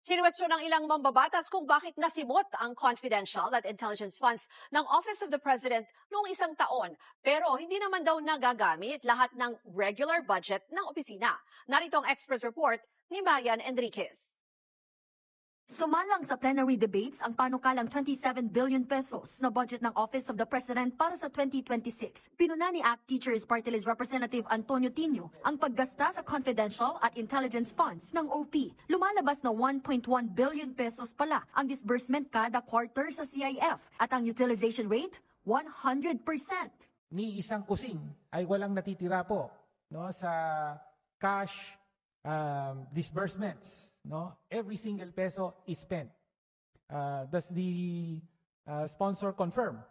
Kinwestiyon ng ilang mambabatas kung bakit nasimot ang confidential at intelligence funds ng Office of the President noong isang taon. Pero hindi naman daw nagagamit lahat ng regular budget ng opisina. Narito ang Express Report ni Marian Enriquez. Sumalang sa plenary debates ang panukalang 27 billion pesos na budget ng Office of the President para sa 2026. Pinuna ni ACT Teachers Party List Representative Antonio Tino ang paggasta sa confidential at intelligence funds ng OP. Lumalabas na 1.1 billion pesos pala ang disbursement kada quarter sa CIF at ang utilization rate 100%. Ni isang kusing ay walang natitira po sa cash disbursements. Every single peso is spent. Does the sponsor confirm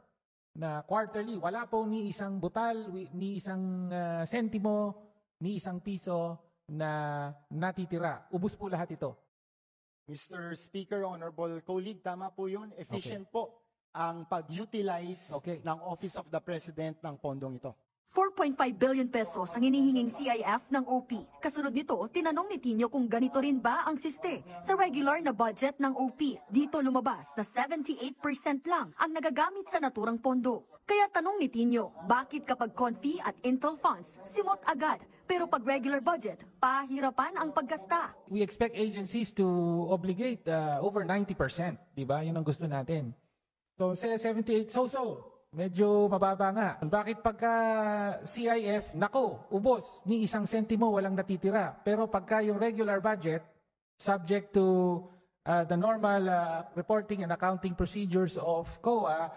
na quarterly wala po ni isang butal, ni isang sentimo, ni isang piso na natitira? Ubus po lahat ito. Mr. Speaker, Honorable Colleague, tama po yun. Efficient po ang pag-utilize ng Office of the President ng pondong ito. 4.5 billion pesos ang hinihinging CIF ng OP. Kasunod nito, tinanong ni Tino kung ganito rin ba ang siste sa regular na budget ng OP. Dito lumabas na 78% lang ang nagagamit sa naturang pondo. Kaya tanong ni Tino, bakit kapag confi at intel funds, simot agad, pero pag regular budget, pahirapan ang paggasta? We expect agencies to obligate over 90%, di ba? Yun ang gusto natin. So, 78, so. Medyo mababa nga. Bakit pagka CIF, nako, ubos, ni isang sentimo walang natitira. Pero pagka yung regular budget, subject to the normal reporting and accounting procedures of COA,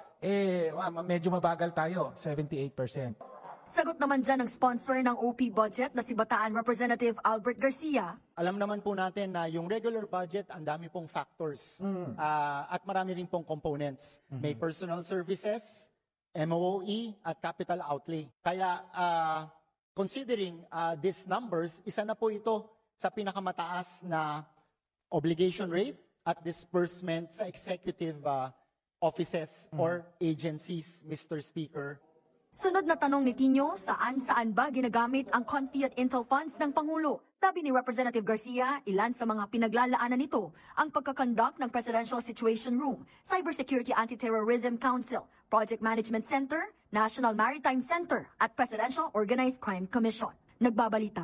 medyo mabagal tayo, 78%. Sagot naman dyan ng sponsor ng OP budget na si Bataan Representative Albert Garcia. Alam naman po natin na yung regular budget, ang dami pong factors at marami rin pong components. May personal services, MOE at capital outlay. Kaya considering these numbers, isa na po ito sa pinakamataas na obligation rate at disbursement sa executive offices or agencies, Mr. Speaker. Sunod na tanong ni Tino, saan ba ginagamit ang confi at intel funds ng Pangulo? Sabi ni Representative Garcia, ilan sa mga pinaglalaanan nito ang pagkakonduct ng Presidential Situation Room, Cybersecurity Anti-Terrorism Council, Project Management Center, National Maritime Center at Presidential Organized Crime Commission. Nagbabalita